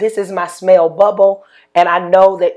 This is my smell bubble, and I know that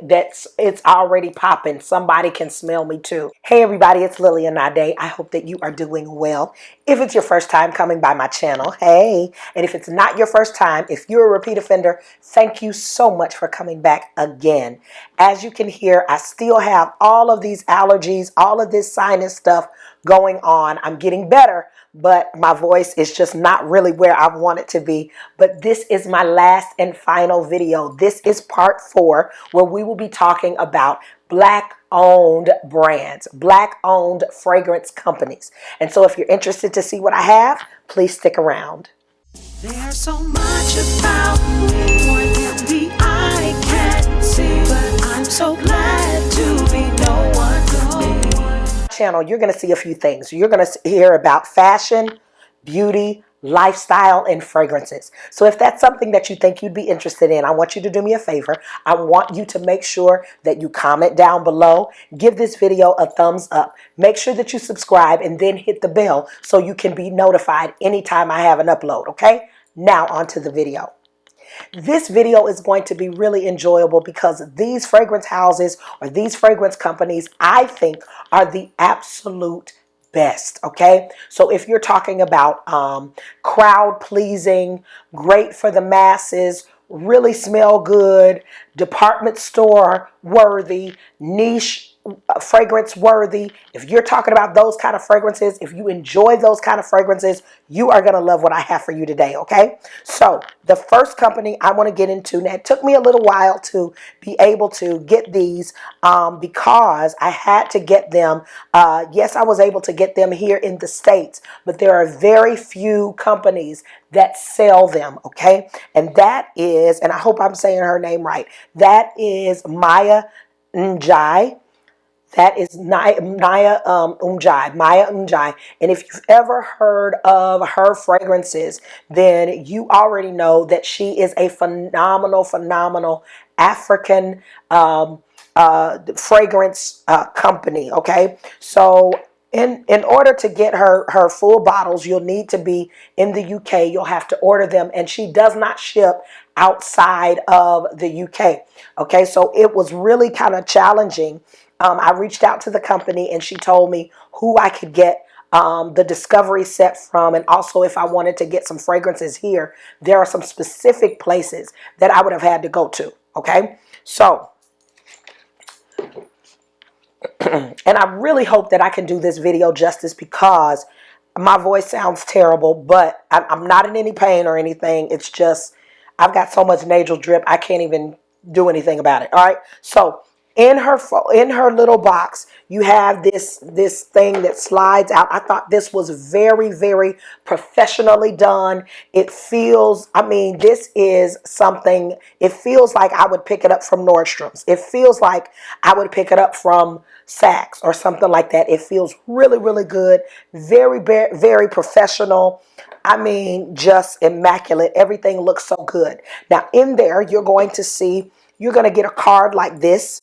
it's already popping. Somebody can smell me too. Hey everybody, it's Lillian NaaDei. I hope that you are doing well. If it's your first time coming by my channel, hey. And if it's not your first time, if you're a repeat offender, thank you so much for coming back again. As you can hear, I still have all of these allergies, all of this sinus stuff going on. I'm getting better, but my voice is just not really where I want it to be. But this is my last and final video. This is part 4, where we will be talking about Black-owned brands, Black-owned fragrance companies. And so if you're interested to see what I have, please stick around. There's so much about me, more than the eye can see, but I'm so glad to be no one to me. Channel, you're going to see a few things. You're going to hear about fashion, beauty, lifestyle, and fragrances. So if that's something that you think you'd be interested in, I want you to do me a favor. I want you to make sure that you comment down below, give this video a thumbs up, make sure that you subscribe, and then hit the bell so you can be notified anytime I have an upload, okay? Now onto the video. This video is going to be really enjoyable because these fragrance houses or these fragrance companies, I think, are the absolute best, okay? So if you're talking about crowd pleasing, great for the masses, really smell good, department store worthy, niche fragrance worthy, if you're talking about those kind of fragrances, if you enjoy those kind of fragrances, you are going to love what I have for you today, okay? So the first company I want to get into, now it took me a little while to be able to get these because I had to get them. Yes, I was able to get them here in the States, but there are very few companies that sell them, okay? And that is, and I hope I'm saying her name right, that is Njie. That is Maya Njie. And if you've ever heard of her fragrances, then you already know that she is a phenomenal African fragrance company, okay? So in order to get her full bottles, you'll need to be in the UK. You'll have to order them, and she does not ship outside of the UK, okay? So it was really kind of challenging. I reached out to the company and she told me who I could get the discovery set from, and also if I wanted to get some fragrances here, there are some specific places that I would have had to go to, okay? So, and I really hope that I can do this video justice because my voice sounds terrible, but I'm not in any pain or anything. It's just, I've got so much nasal drip, I can't even do anything about it, all right? So, in her little box, you have this thing that slides out. I thought this was very professionally done. It feels, I mean, this is something, it feels like I would pick it up from Nordstrom's. It feels like I would pick it up from Saks or something like that. It feels really good, very professional. I mean, just immaculate. Everything looks so good. Now, in there, you're going to see, you're going to get a card like this.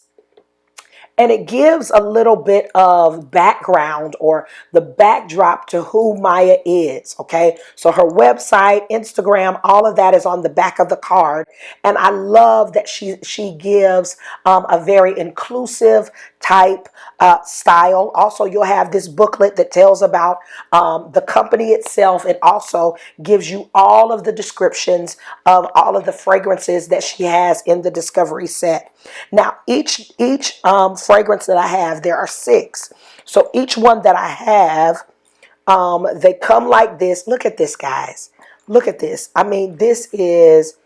And it gives a little bit of background or the backdrop to who Maya is, okay? So her website, Instagram, all of that is on the back of the card. And I love that she gives a very inclusive type style. Also, you'll have this booklet that tells about the company itself. It also gives you all of the descriptions of all of the fragrances that she has in the discovery set. Now, each fragrance that I have, there are 6. So each one that I have, they come like this. Look at this, guys. Look at this. I mean, this is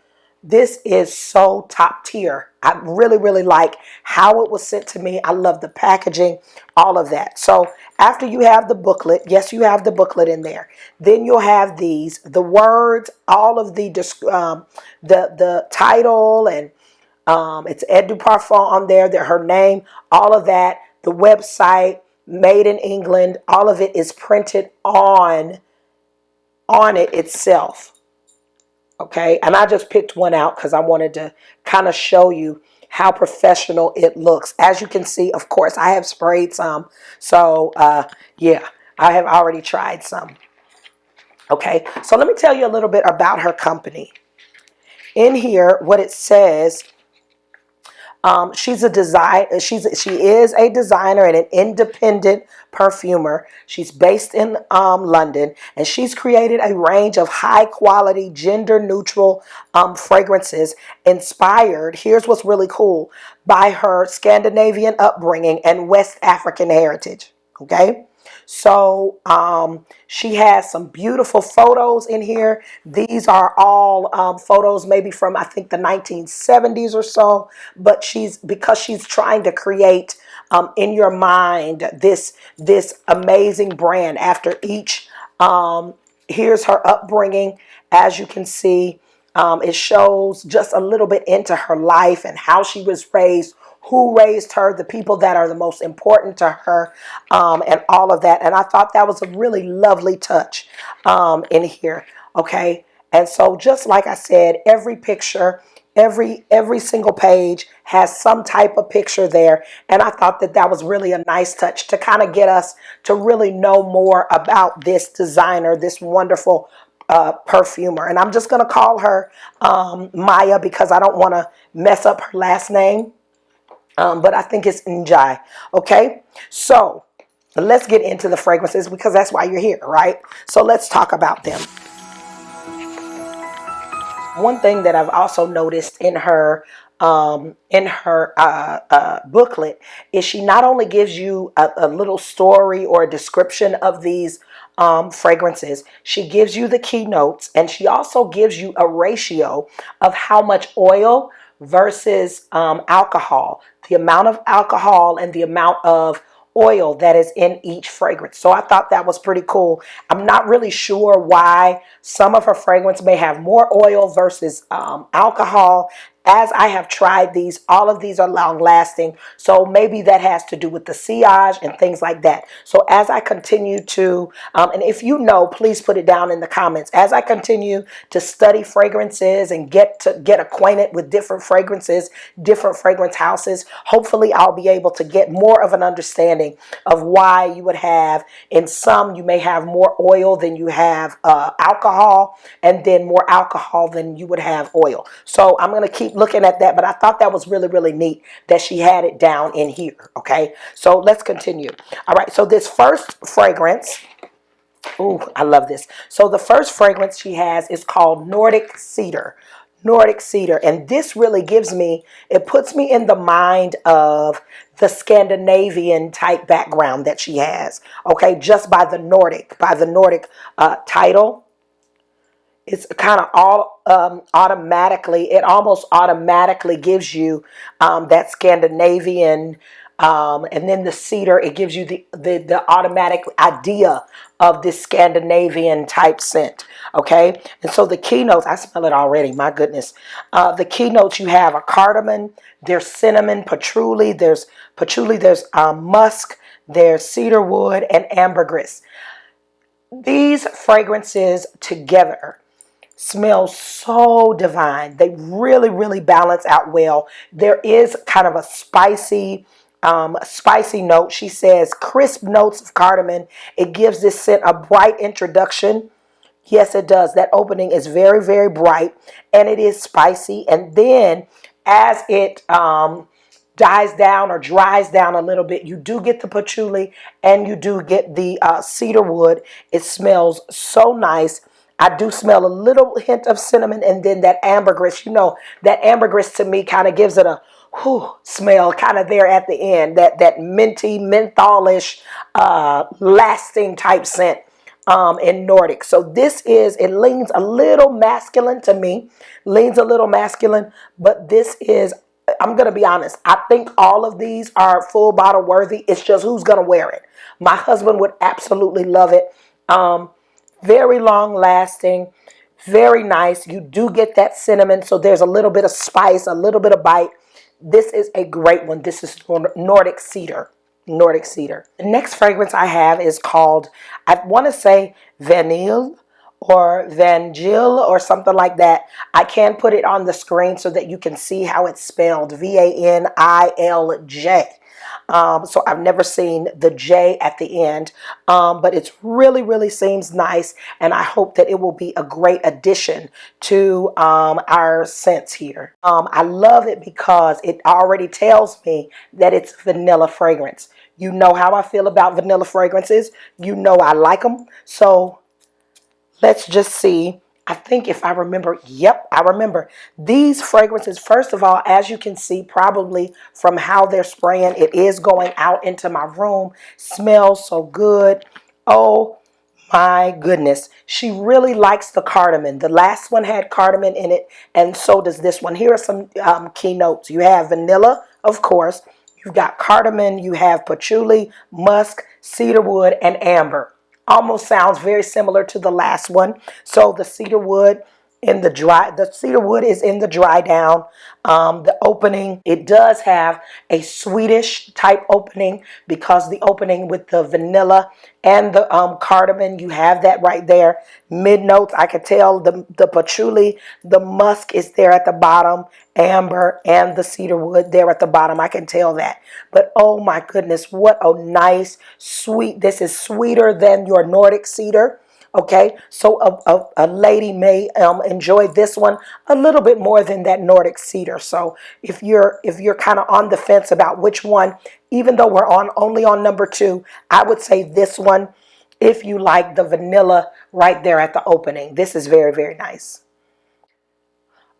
so top tier. I really like how it was sent to me. I love the packaging, all of that. So after you have the booklet, yes, you have the booklet in there. Then you'll have the words, all of the title, and it's Eau de Parfum on there, her name, all of that, the website, made in England, all of it is printed on it itself. Okay, and I just picked one out because I wanted to kind of show you how professional it looks. As you can see, of course, I have sprayed some. So, yeah, I have already tried some. Okay, so let me tell you a little bit about her company. in here, what it says, she's a she is a designer and an independent perfumer. She's based in London, and she's created a range of high quality, gender neutral fragrances inspired. Here's what's really cool: by her Scandinavian upbringing and West African heritage. Okay. So she has some beautiful photos in here. These are all photos maybe from, I think, the 1970s or so. But because she's trying to create in your mind this amazing brand after each. Here's her upbringing. As you can see, it shows just a little bit into her life and how she was raised, who raised her, the people that are the most important to her, and all of that. And I thought that was a really lovely touch in here. Okay. And so just like I said, every picture, every single page has some type of picture there. And I thought that that was really a nice touch to kind of get us to really know more about this designer, this wonderful perfumer. And I'm just going to call her Maya because I don't want to mess up her last name. But I think it's Njie. Okay, so let's get into the fragrances because that's why you're here, right? So let's talk about them. One thing that I've also noticed in her booklet is she not only gives you a little story or a description of these fragrances, she gives you the keynotes, and she also gives you a ratio of how much oil versus alcohol, the amount of alcohol and the amount of oil that is in each fragrance. So I thought that was pretty cool. I'm not really sure why some of her fragrance may have more oil versus alcohol. As I have tried these, all of these are long lasting. So maybe that has to do with the sillage and things like that. So as I continue to, and if you know, please put it down in the comments. As I continue to study fragrances and get acquainted with different fragrances, different fragrance houses, hopefully I'll be able to get more of an understanding of why you would have, in some, you may have more oil than you have alcohol, and then more alcohol than you would have oil. So I'm going to keep looking at that, but I thought that was really, really neat that she had it down in here. Okay, so let's continue. All right, so this first fragrance, ooh, I love this. So the first fragrance she has is called Nordic Cedar. Nordic Cedar, and this really gives me, it puts me in the mind of the Scandinavian type background that she has. Okay, just by the Nordic title. It's kind of all automatically, it almost automatically gives you that Scandinavian, and then the cedar, it gives you the automatic idea of this Scandinavian type scent. Okay, and so the keynotes, I smell it already, my goodness. The keynotes you have are cardamom, there's cinnamon, patchouli, there's musk, there's cedarwood, and ambergris. These fragrances together smell so divine. They really, really balance out well. There is kind of a spicy note. She says crisp notes of cardamom. It gives this scent a bright introduction. Yes, it does. That opening is very, very bright, and it is spicy. And then as it dies down or dries down a little bit, you do get the patchouli and you do get the cedarwood. It smells so nice. I do smell a little hint of cinnamon, and then that ambergris. You know, that ambergris to me kind of gives it a whew smell kind of there at the end. That minty, mentholish, lasting type scent in Nordic. So it leans a little masculine to me. Leans a little masculine, but this is, I'm going to be honest, I think all of these are full bottle worthy. It's just who's going to wear it. My husband would absolutely love it. Very long lasting, very nice. You do get that cinnamon, so there's a little bit of spice, a little bit of bite. This is a great one. This is Nordic Cedar. Nordic Cedar. The next fragrance I have is called, I want to say vanille or Vanjil or something like that. I can put it on the screen so that you can see how it's spelled, Vanilj. So I've never seen the J at the end, but it's really, really seems nice, and I hope that it will be a great addition to our scents here. I love it because it already tells me that it's vanilla fragrance. You know how I feel about vanilla fragrances. You know I like them. So let's just see. I think if I remember, yep, I remember. These fragrances, first of all, as you can see, probably from how they're spraying, it is going out into my room. Smells so good. Oh my goodness. She really likes the cardamom. The last one had cardamom in it, and so does this one. Here are some keynotes. You have vanilla, of course. You've got cardamom. You have patchouli, musk, cedarwood, and amber. Almost sounds very similar to the last one. So the cedarwood the cedarwood is in the dry down. The opening, it does have a Swedish type opening because the opening with the vanilla and the cardamom, you have that right there. Mid notes, I could tell the patchouli, the musk is there at the bottom, amber, and the cedarwood there at the bottom. I can tell that. But oh my goodness, what a nice, sweet, this is sweeter than your Nordic cedar. Okay, so a lady may enjoy this one a little bit more than that Nordic cedar. So if you're kind of on the fence about which one, even though we're only on number 2, I would say this one if you like the vanilla right there at the opening. This is very, very nice.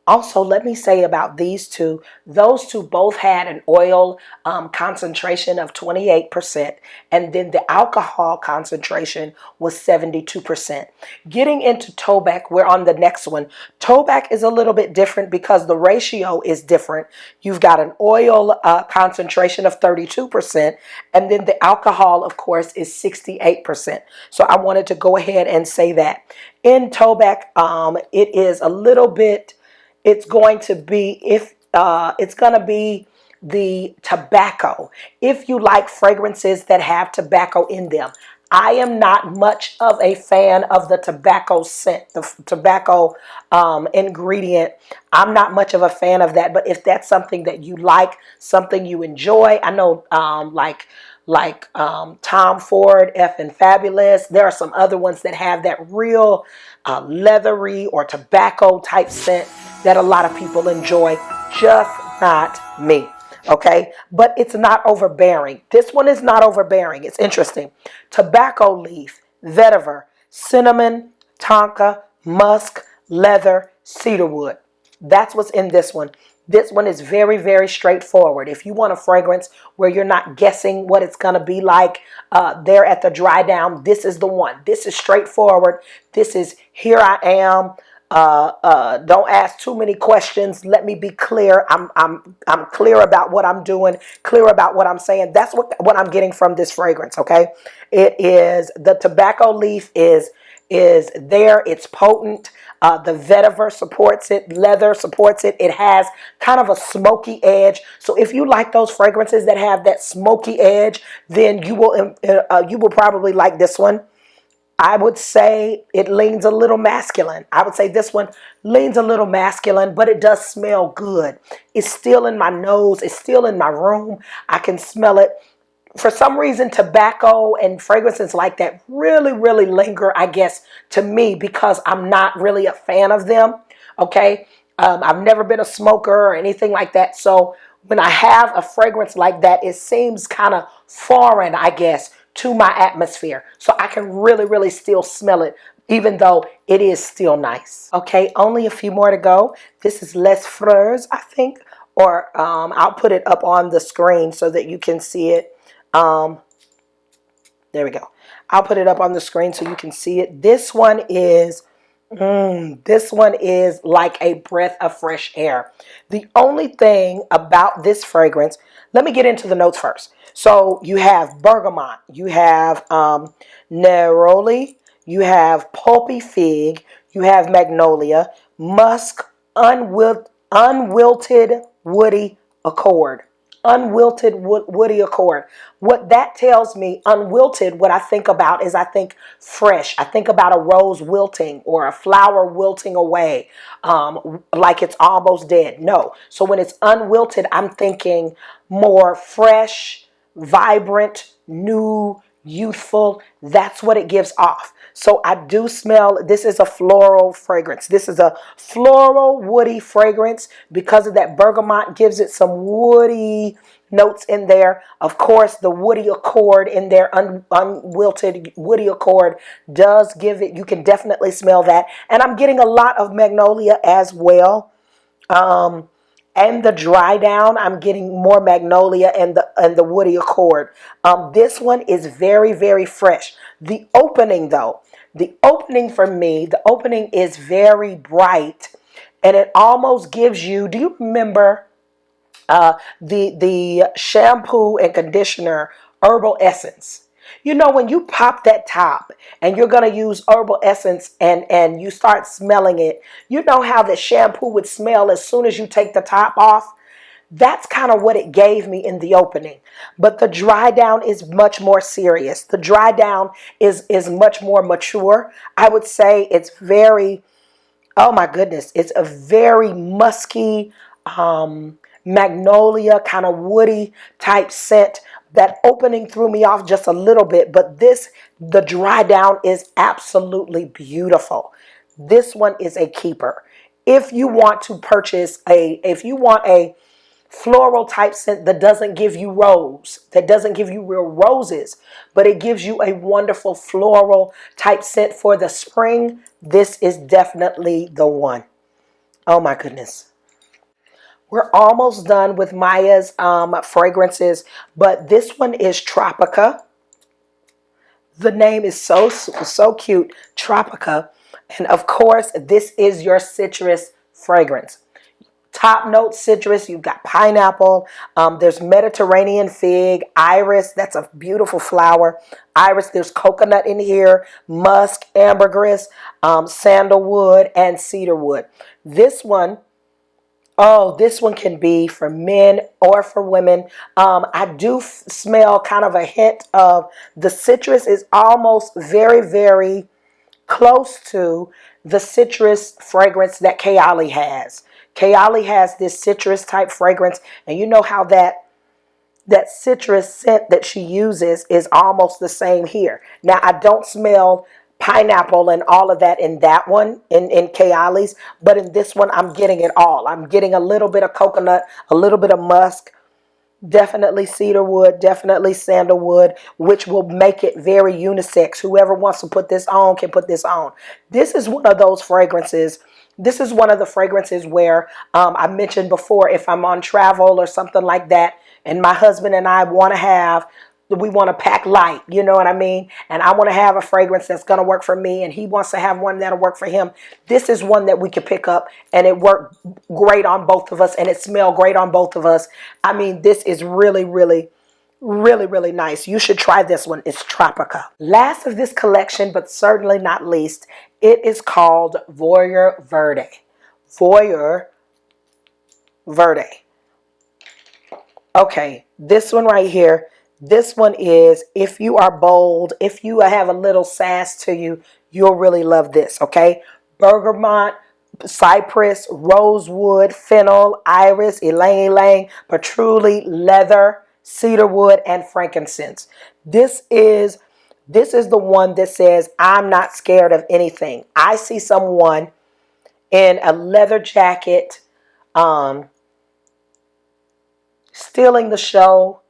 Also, let me say about these two, those two both had an oil concentration of 28%, and then the alcohol concentration was 72%. Getting into Tobac, we're on the next one. Tobac is a little bit different because the ratio is different. You've got an oil concentration of 32%, and then the alcohol, of course, is 68%. So I wanted to go ahead and say that. In Tobac, it is a little bit... It's going to be the tobacco. If you like fragrances that have tobacco in them, I am not much of a fan of the tobacco scent, the tobacco ingredient. I'm not much of a fan of that. But if that's something that you like, something you enjoy, I know Tom Ford, F and Fabulous. There are some other ones that have that real leathery or tobacco type scent that a lot of people enjoy, just not me. Okay, but it's not overbearing. This one is not overbearing. It's interesting. Tobacco leaf, vetiver, cinnamon, tonka, musk, leather, cedarwood. That's what's in this one. This one is very, very straightforward. If you want a fragrance where you're not guessing what it's going to be like there at the dry down, this is the one. This is straightforward. This is here I am. Don't ask too many questions. Let me be clear. I'm clear about what I'm doing, clear about what I'm saying. That's what I'm getting from this fragrance. Okay, it is the tobacco leaf is there. It's potent. The vetiver supports it. Leather supports it. It has kind of a smoky edge. So if you like those fragrances that have that smoky edge, then you will probably like this one. I would say it leans a little masculine. I would say this one leans a little masculine, but it does smell good. It's still in my nose. It's still in my room. I can smell it. For some reason, tobacco and fragrances like that really, really linger, I guess, to me because I'm not really a fan of them. Okay. I've never been a smoker or anything like that. So when I have a fragrance like that, it seems kind of foreign, I guess, to my atmosphere. So I can really, really still smell it, even though it is still nice. Okay, only a few more to go. This is Les Fleurs, I think, or I'll put it up on the screen so that you can see it. There we go. I'll put it up on the screen so you can see it. This one is like a breath of fresh air. The only thing about this fragrance, let me get into the notes first. So you have bergamot, you have neroli, you have pulpy fig, you have magnolia, musk, unwilted woody accord. unwilted woody accord. What that tells me, unwilted, what I think about is I think fresh. I think about a rose wilting or a flower wilting away, like it's almost dead. No. So when it's unwilted, I'm thinking more fresh, vibrant, new, youthful. That's what it gives off. So I do smell, this is a floral fragrance. This is a floral woody fragrance. Because of that bergamot gives it some woody notes in there. Of course, the woody accord in there, unwilted woody accord does give it, you can definitely smell that. And I'm getting a lot of magnolia as well. And the dry down, I'm getting more magnolia and the woody accord. This one is very, very fresh. The opening though, the opening for me, the opening is very bright, and it almost gives you, do you remember the shampoo and conditioner herbal essence? You know, when you pop that top and you're going to use herbal essence and you start smelling it, you know how the shampoo would smell as soon as you take the top off? That's kind of what it gave me in the opening. But the dry down is much more serious. The dry down is much more mature. I would say it's very, oh my goodness, it's a very musky, magnolia, kind of woody type scent. That opening threw me off just a little bit, but the dry down is absolutely beautiful. This one is a keeper. If you want to purchase if you want a floral type scent that doesn't give you that doesn't give you real roses, but it gives you a wonderful floral type scent for the spring, this is definitely the one. Oh my goodness. We're almost done with Maya's fragrances, but this one is Tropica. The name is so cute, Tropica. And of course, this is your citrus fragrance. Top note citrus, you've got pineapple, there's Mediterranean fig, iris, that's a beautiful flower, iris, there's coconut in here, musk, ambergris, sandalwood, and cedarwood. This one, oh, this one can be for men or for women. I do smell kind of a hint of the citrus is almost very, very close to the citrus fragrance that Kayali has. Kayali has this citrus type fragrance, and you know how that citrus scent that she uses is almost the same here. Now, I don't smell pineapple and all of that in that one, in Kayali's, but in this one, I'm getting it all. I'm getting a little bit of coconut, a little bit of musk, definitely cedarwood, definitely sandalwood, which will make it very unisex. Whoever wants to put this on can put this on. This is one of those fragrances. This is one of the fragrances where I mentioned before, if I'm on travel or something like that, and my husband and I we want to pack light, you know what I mean? And I want to have a fragrance that's going to work for me, and he wants to have one that'll work for him. This is one that we could pick up, and it worked great on both of us, and it smelled great on both of us. I mean, this is really, really, really, really nice. You should try this one. It's Tropica. Last of this collection, but certainly not least, it is called Voyeur Verde. Voyeur Verde. Okay, this one right here. This one is, if you are bold, if you have a little sass to you, you'll really love this, okay? Bergamot, cypress, rosewood, fennel, iris, ylang ylang, patchouli, leather, cedarwood, and frankincense. This is the one that says, I'm not scared of anything. I see someone in a leather jacket stealing the show.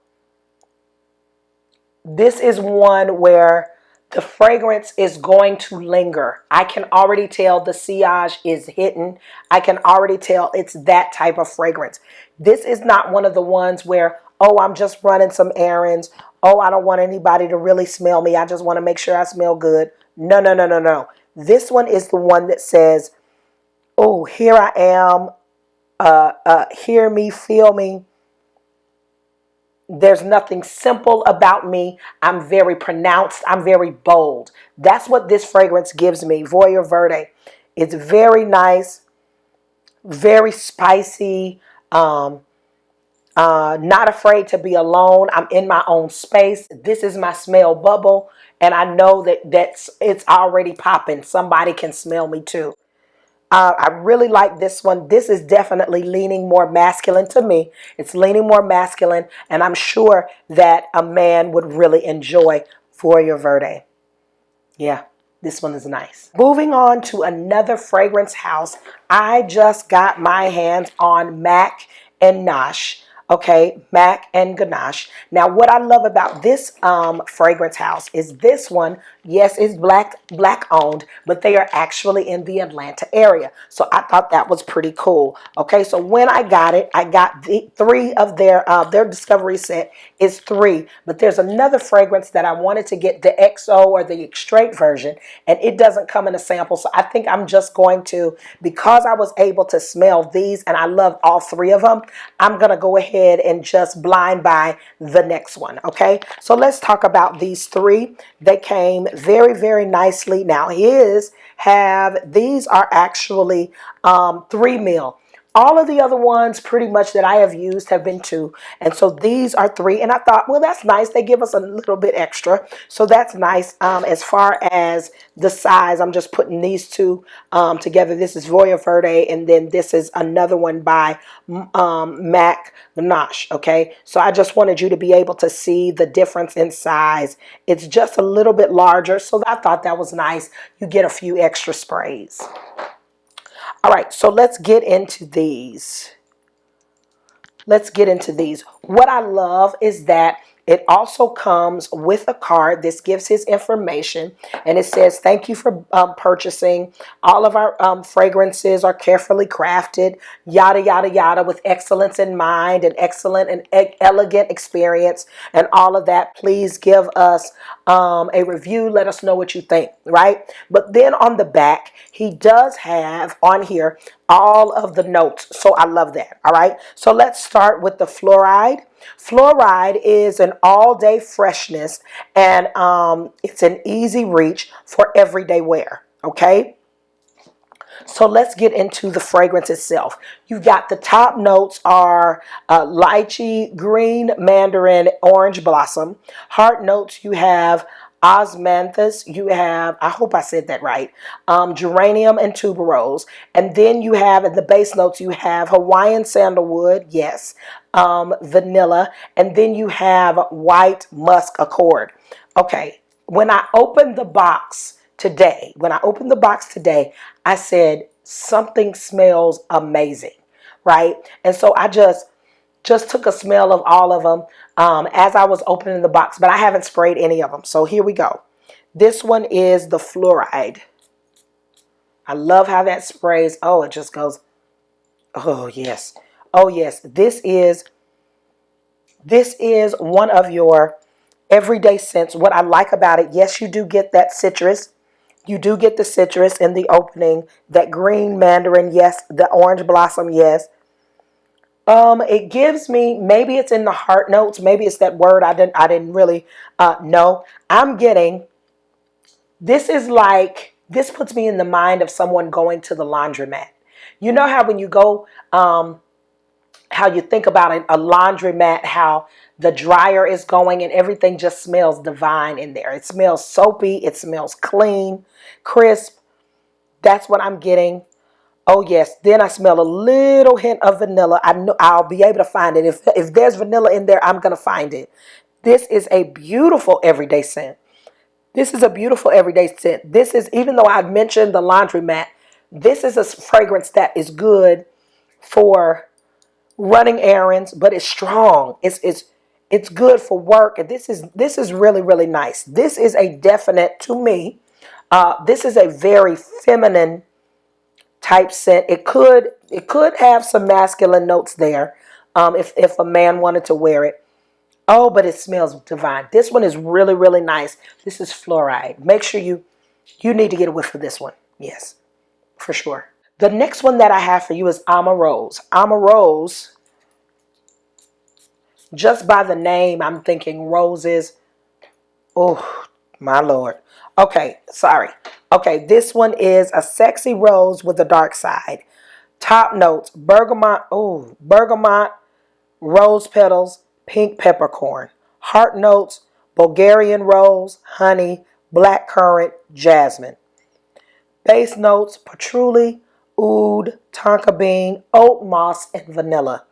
This is one where the fragrance is going to linger. I can already tell the sillage is hidden. I can already tell it's that type of fragrance. This is not one of the ones where, oh, I'm just running some errands. Oh, I don't want anybody to really smell me. I just want to make sure I smell good. No, no, no, no, no. This one is the one that says, oh, here I am. Hear me, feel me. There's nothing simple about me. I'm very pronounced. I'm very bold. That's what this fragrance gives me, Voyeur Verde. It's very nice, very spicy. Not afraid to be alone. I'm in my own space. This is my smell bubble. And I know that it's already popping. Somebody can smell me too. I really like this one. This is definitely leaning more masculine to me. It's leaning more masculine, and I'm sure that a man would really enjoy Voyeur Verde. Yeah, this one is nice. Moving on to another fragrance house. I just got my hands on Mack and Gnosh. Okay, Mack and Gnosh. Now, what I love about this fragrance house is this one, yes, is black owned, but they are actually in the Atlanta area. So I thought that was pretty cool. Okay, so when I got it, I got the three of their discovery set is 3, but there's another fragrance that I wanted to get, the XO or the straight version, and it doesn't come in a sample. So I think I'm just going to, because I was able to smell these and I love all 3 of them, I'm going to go ahead and just blind buy the next one. Okay, so let's talk about these 3. They came very, very nicely. Now these are actually 3 mil. All of the other ones pretty much that I have used have been 2. And so these are 3. And I thought, well, that's nice. They give us a little bit extra. So that's nice. As far as the size, I'm just putting these 2 together. This is Voyeur Verde. And then this is another one by Mack Gnosh. Okay. So I just wanted you to be able to see the difference in size. It's just a little bit larger. So I thought that was nice. You get a few extra sprays. All right, so let's get into these. What I love is that it also comes with a card. This gives his information, and it says, thank you for purchasing. All of our fragrances are carefully crafted, yada, yada, yada, with excellence in mind and excellent and elegant experience and all of that. Please give us a review. Let us know what you think, right? But then on the back, he does have on here all of the notes. So I love that. All right. So let's start with the fluoride. Fluoride is an all-day freshness, and it's an easy reach for everyday wear. Okay. So let's get into the fragrance itself. You've got the top notes are lychee, green mandarin, orange blossom. Heart notes, you have osmanthus, you have, I hope I said that right, geranium and tuberose. And then you have, in the base notes, you have Hawaiian sandalwood, yes, vanilla, and then you have white musk accord. Okay, when I opened the box today, I said, something smells amazing, right? And so I just took a smell of all of them as I was opening the box, but I haven't sprayed any of them. So here we go. This one is the fluoride. I love how that sprays. Oh, it just goes. Oh, yes. Oh, yes. This is one of your everyday scents. What I like about it, yes, you do get that citrus. You do get the citrus in the opening. That green mandarin, yes. The orange blossom, yes. It gives me, maybe it's in the heart notes. Maybe it's that word I didn't really know. I'm getting, this puts me in the mind of someone going to the laundromat. You know how when you go, how you think about a laundromat, how the dryer is going and everything just smells divine in there. It smells soapy. It smells clean, crisp. That's what I'm getting. Oh, yes. Then I smell a little hint of vanilla. I know I'll be able to find it. If there's vanilla in there, I'm going to find it. This is a beautiful everyday scent. This is, even though I mentioned the laundromat, this is a fragrance that is good for running errands, but it's strong. It's good for work. And this is really, really nice. This is a definite, to me, this is a very feminine type scent. It could have some masculine notes there if a man wanted to wear it. Oh, but it smells divine. This one is really, really nice. This is fluoride. Make sure you need to get a whiff of this one. Yes, for sure. The next one that I have for you is Amarose. Amarose, just by the name, I'm thinking roses. Oh, my Lord. Okay, sorry. Okay, this one is a sexy rose with a dark side. Top notes, bergamot, bergamot, rose petals, pink peppercorn. Heart notes, Bulgarian rose, honey, black currant, jasmine. Base notes, patchouli, oud, tonka bean, oat moss, and vanilla.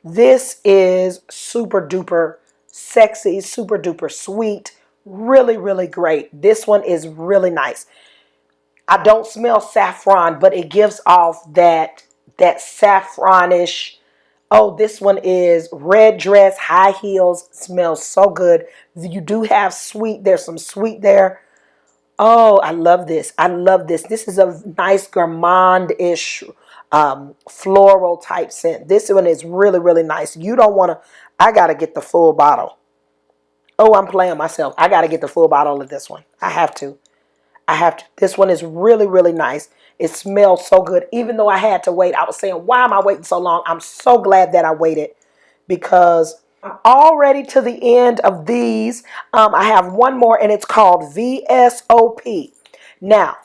This is super duper sexy, super duper sweet, really, really great. This one is really nice. I don't smell saffron, but it gives off that saffronish. Oh, this one is red dress, high heels, smells so good. You do have sweet, there's some sweet there. Oh, I love this. I love this. This is a nice gourmand-ish floral type scent. This one is really, really nice. You don't want to, I got to get the full bottle. Oh, I'm playing myself. I got to get the full bottle of this one. I have to. I have to. This one is really, really nice. It smells so good. Even though I had to wait, I was saying, why am I waiting so long? I'm so glad that I waited because I'm already to the end of these. I have one more and it's called VSOP. Now,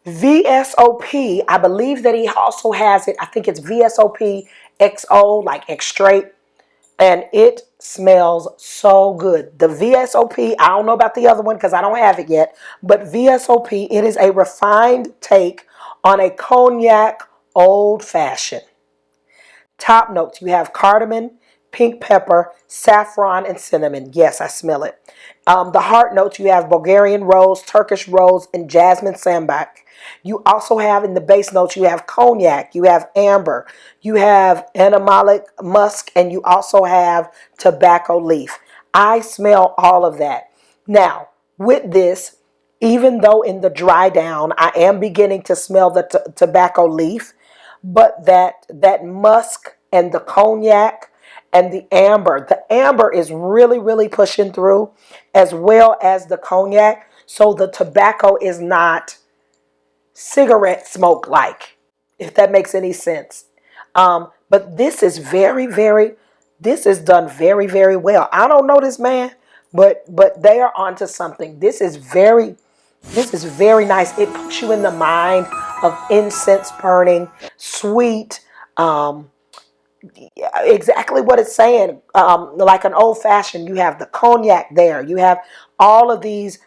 VSOP, I believe that he also has it. I think it's VSOP XO, like X-Straight. And it smells so good. The VSOP, I don't know about the other one because I don't have it yet. But VSOP, it is a refined take on a cognac old fashioned. Top notes, you have cardamom, pink pepper, saffron, and cinnamon. Yes, I smell it. The heart notes, you have Bulgarian rose, Turkish rose, and jasmine sambac. You also have in the base notes, you have cognac, you have amber, you have animalic musk, and you also have tobacco leaf. I smell all of that. Now, with this, even though in the dry down, I am beginning to smell the tobacco leaf, but that musk and the cognac and the amber is really, really pushing through as well as the cognac. So the tobacco is not cigarette smoke like, if that makes any sense. But this is very, very, this is done very, very well. I don't know this man, but they are onto something. This is very nice. It puts you in the mind of incense burning, sweet, exactly what it's saying. Like an old fashioned, you have the cognac there. You have all of these.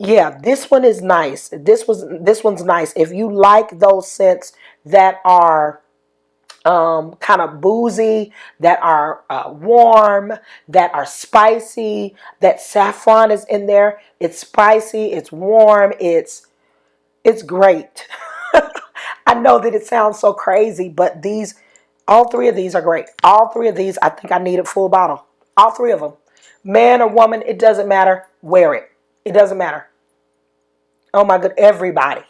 Yeah, this one is nice. This one's nice. If you like those scents that are kind of boozy, that are warm, that are spicy, that saffron is in there. It's spicy, it's warm, it's great. I know that it sounds so crazy, but all three of these are great. All three of these, I think I need a full bottle. All three of them. Man or woman, it doesn't matter. Wear it. It doesn't matter. Oh my God, everybody.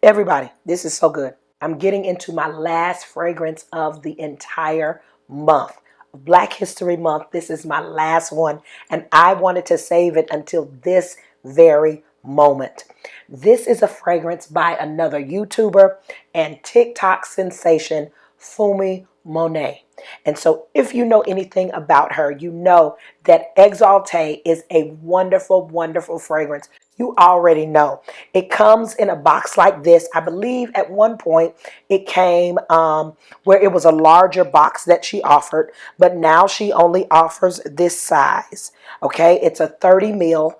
Everybody, this is so good. I'm getting into my last fragrance of the entire month. Black History Month. This is my last one, and I wanted to save it until this very moment. This is a fragrance by another YouTuber and TikTok sensation, Funmi Monet. And so if you know anything about her, you know that Exalte is a wonderful, wonderful fragrance. You already know. It comes in a box like this. I believe at one point it came where it was a larger box that she offered, but now she only offers this size. Okay, it's a 30 ml.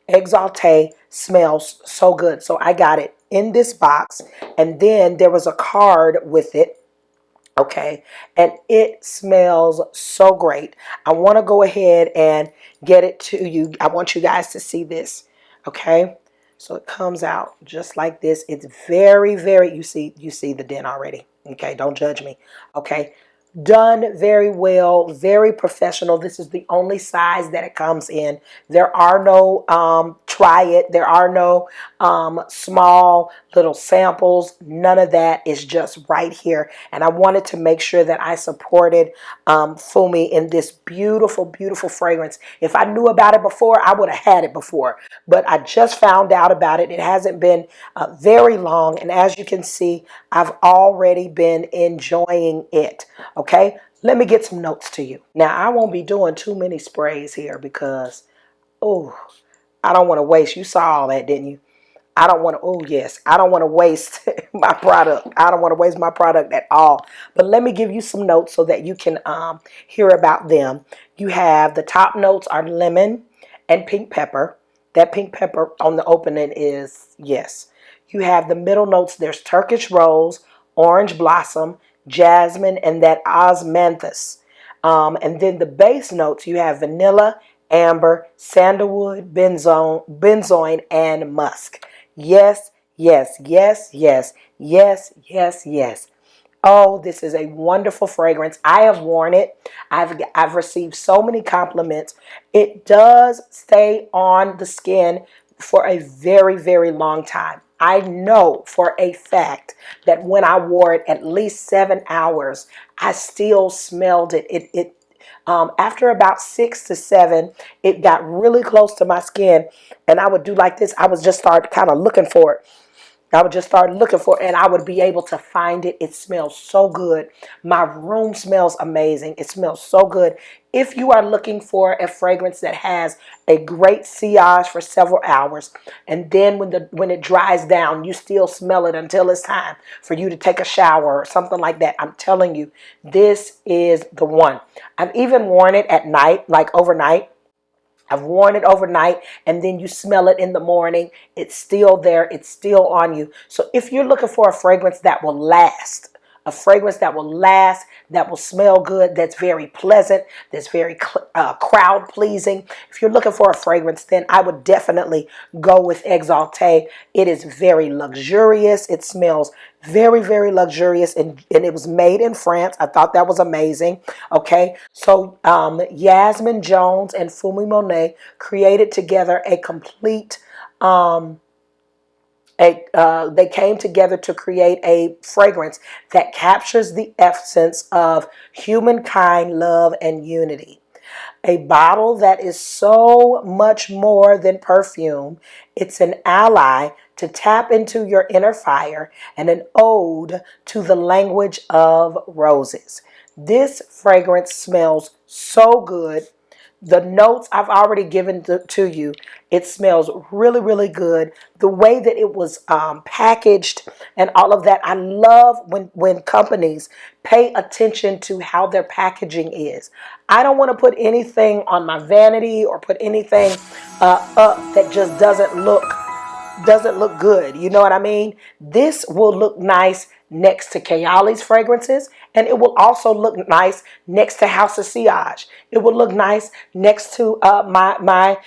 Exalte smells so good. So I got it in this box, and then there was a card with it. Okay, and it smells so great. I want to go ahead and get it to you. I want you guys to see this. Okay, so it comes out just like this. It's very, very, you see the dent already. Okay, don't judge me. Okay, done very well, very professional. This is the only size that it comes in. There are no try it. There are no small little samples. None of that is just right here. And I wanted to make sure that I supported Funmi in this beautiful, beautiful fragrance. If I knew about it before, I would have had it before. But I just found out about it. It hasn't been very long. And as you can see, I've already been enjoying it. Okay, let me get some notes to you. Now, I won't be doing too many sprays here because, oh, I don't want to waste. You saw all that, didn't you? I don't want to, oh yes, I don't want to waste my product. I don't want to waste my product at all. But let me give you some notes so that you can hear about them. You have the top notes are lemon and pink pepper. That pink pepper on the opening is, yes. You have the middle notes, there's Turkish rose, orange blossom, jasmine, and that osmanthus. And then the base notes, you have vanilla, amber, sandalwood, benzoin, and musk. Yes, yes, yes, yes, yes, yes, yes. Oh, this is a wonderful fragrance. I have worn it. I've received so many compliments. It does stay on the skin for a very, very long time. I know for a fact that when I wore it at least 7 hours, I still smelled it. After about 6 to 7, it got really close to my skin, and I would do like this. I would just start kind of looking for it. I would just start looking for it, and I would be able to find it. It smells so good. My room smells amazing. It smells so good. If you are looking for a fragrance that has a great sillage for several hours, and then when it dries down, you still smell it until it's time for you to take a shower or something like that, I'm telling you, this is the one. I've even worn it at night, like overnight. I've worn it overnight, and then you smell it in the morning. It's still there. It's still on you. So if you're looking for a fragrance that will last, a fragrance that will last, that will smell good, that's very pleasant, that's very crowd pleasing. If you're looking for a fragrance, then I would definitely go with Exalte. It is very luxurious. It smells very, very luxurious, and it was made in France. I thought that was amazing. Okay, so Yasmin Jones and Funmi Monet created together a complete they came together to create a fragrance that captures the essence of humankind, love, and unity. A bottle that is so much more than perfume. It's an ally to tap into your inner fire and an ode to the language of roses. This fragrance smells so good. The notes I've already given to you. It smells really, really good. The way that it was packaged and all of that. I love when companies pay attention to how their packaging is. I don't want to put anything on my vanity or put anything up that just doesn't look good. You know what I mean? This will look nice next to Kayali's fragrances, and it will also look nice next to House of Sillage. It will look nice next to my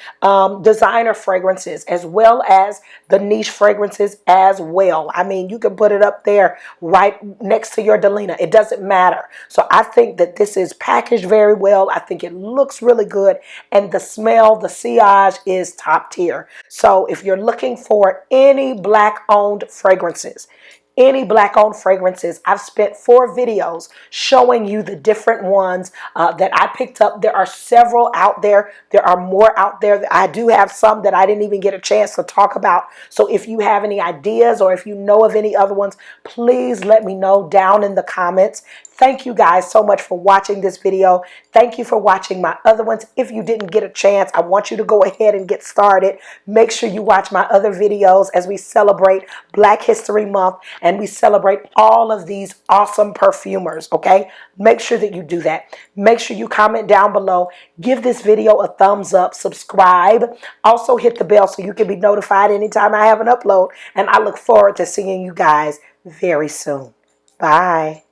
designer fragrances, as well as the niche fragrances as well. I mean, you can put it up there right next to your Delina. It doesn't matter. So I think that this is packaged very well. I think it looks really good, and the smell, the sillage is top tier. So if you're looking for any black-owned fragrances, I've spent 4 videos showing you the different ones that I picked up. There are several out there. There are more out there. I do have some that I didn't even get a chance to talk about. So if you have any ideas or if you know of any other ones, please let me know down in the comments. Thank you guys so much for watching this video. Thank you for watching my other ones. If you didn't get a chance, I want you to go ahead and get started. Make sure you watch my other videos as we celebrate Black History Month and we celebrate all of these awesome perfumers, okay? Make sure that you do that. Make sure you comment down below. Give this video a thumbs up. Subscribe. Also hit the bell so you can be notified anytime I have an upload. And I look forward to seeing you guys very soon. Bye.